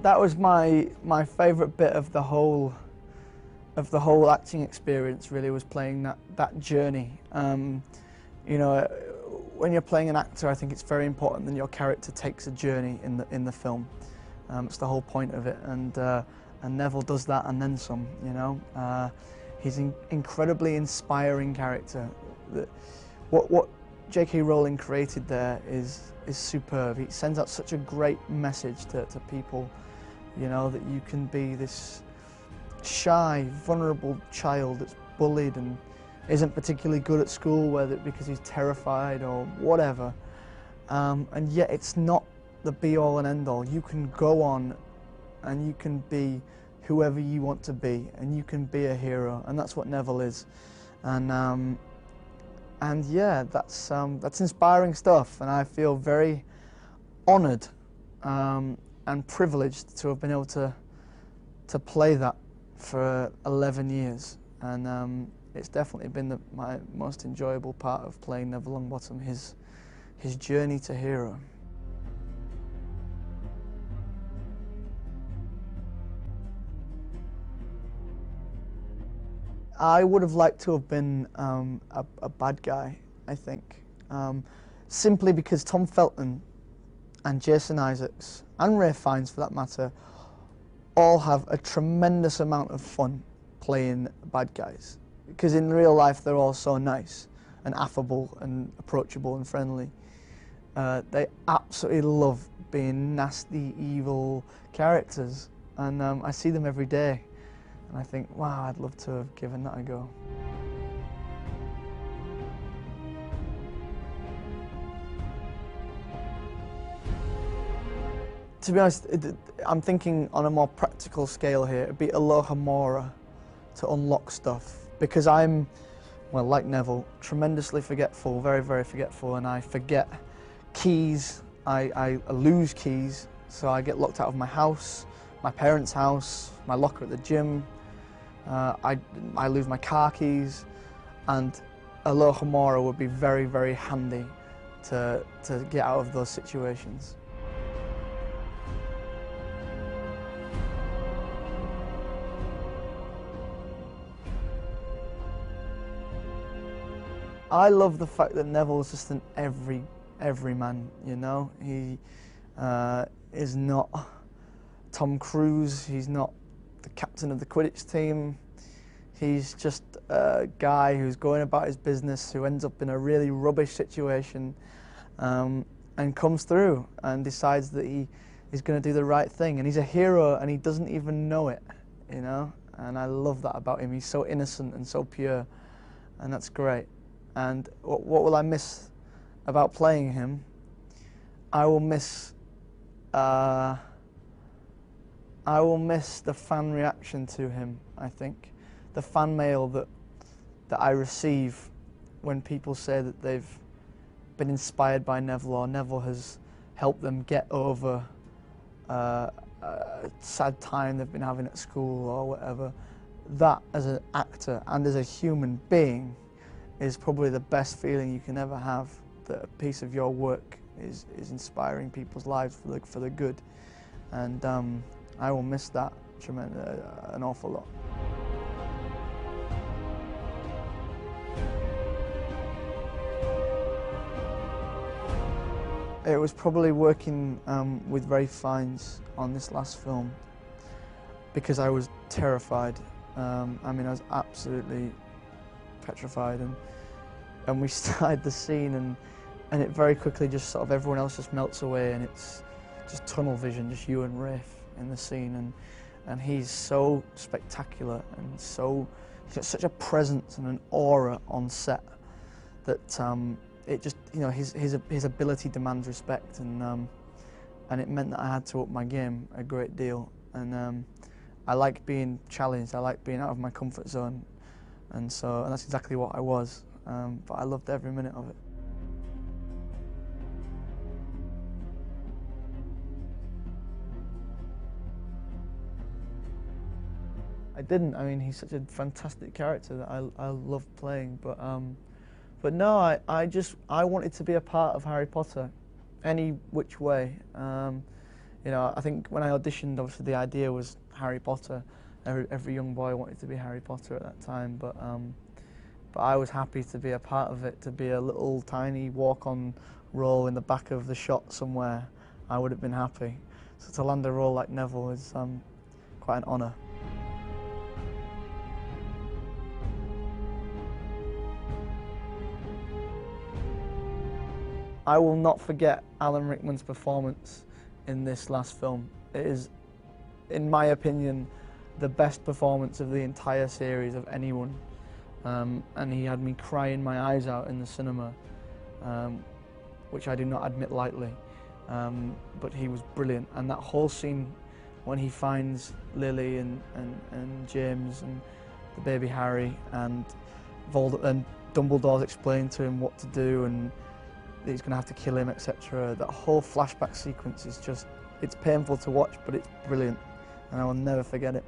that was my favourite bit of the whole acting experience. Really, was playing that journey. You know, when you're playing an actor, I think it's very important that your character takes a journey in the film. It's the whole point of it, and Neville does that and then some. You know, he's an incredibly inspiring character. What J.K. Rowling created there is superb. He sends out such a great message to people, you know, that you can be this shy, vulnerable child that's bullied and isn't particularly good at school, because he's terrified or whatever, and yet it's not the be-all and end-all. You can go on and you can be whoever you want to be, and you can be a hero, and that's what Neville is. And yeah, that's inspiring stuff, and I feel very honoured and privileged to have been able to play that for 11 years, and it's definitely been my most enjoyable part of playing Neville Longbottom, his journey to hero. I would have liked to have been a bad guy, I think, simply because Tom Felton and Jason Isaacs, and Ralph Fiennes for that matter, all have a tremendous amount of fun playing bad guys. Because in real life they're all so nice and affable and approachable and friendly. They absolutely love being nasty, evil characters, and I see them every day. And I think, wow, I'd love to have given that a go. To be honest, I'm thinking on a more practical scale here. It'd be Aloha Mora to unlock stuff, because I'm, well, like Neville, tremendously forgetful, very, very forgetful, and I forget keys. I lose keys, so I get locked out of my house, my parents' house, my locker at the gym. I lose my car keys, and Aloha Mora would be very, very handy to get out of those situations. I love the fact that Neville's just an everyman, you know? He is not Tom Cruise, he's not the captain of the Quidditch team. He's just a guy who's going about his business, who ends up in a really rubbish situation, and comes through and decides that he is going to do the right thing. And he's a hero and he doesn't even know it, you know? And I love that about him. He's so innocent and so pure, and that's great. And what will I miss about playing him? I will miss the fan reaction to him, I think. The fan mail that I receive when people say that they've been inspired by Neville, or Neville has helped them get over a sad time they've been having at school or whatever. That, as an actor and as a human being, is probably the best feeling you can ever have, that a piece of your work is inspiring people's lives for the good. And I will miss that an awful lot. It was probably working with Ralph Fiennes on this last film, because I was terrified. I mean, I was absolutely petrified, and we started the scene, and it very quickly just sort of, everyone else just melts away, and it's just tunnel vision, just you and Ralph in the scene, and he's so spectacular, and he's got such a presence and an aura on set that it just, you know, his ability demands respect, and it meant that I had to up my game a great deal, and I like being challenged, I like being out of my comfort zone, and that's exactly what I was, but I loved every minute of it. I didn't. I mean, he's such a fantastic character that I love playing, but no, I wanted to be a part of Harry Potter, any which way. You know, I think when I auditioned, obviously the idea was Harry Potter. Every young boy wanted to be Harry Potter at that time, but I was happy to be a part of it, to be a little tiny walk-on role in the back of the shot somewhere. I would have been happy. So to land a role like Neville is quite an honour. I will not forget Alan Rickman's performance in this last film. It is, in my opinion, the best performance of the entire series of anyone. And he had me crying my eyes out in the cinema, which I do not admit lightly. But he was brilliant. And that whole scene when he finds Lily and James and the baby Harry, and Dumbledore's explained to him what to do and that he's going to have to kill him, etc. That whole flashback sequence is just, it's painful to watch, but it's brilliant, and I will never forget it.